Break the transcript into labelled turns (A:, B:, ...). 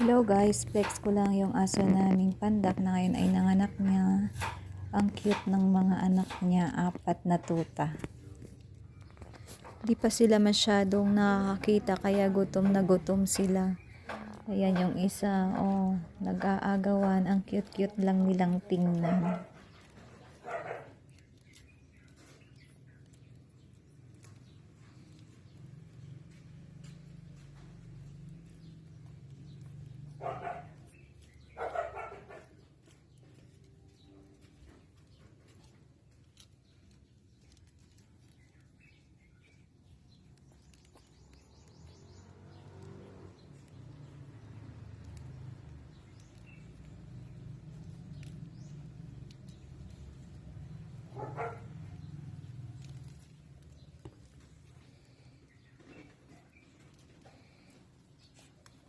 A: Hello guys, flex ko lang yung aso naming pandak na ngayon ay nanganak niya. Ang cute ng mga anak niya, 4 na tuta. Di pa sila masyadong nakakita kaya gutom na gutom sila. Ayan yung isa, nag-aagawan. Ang cute-cute lang nilang tingnan.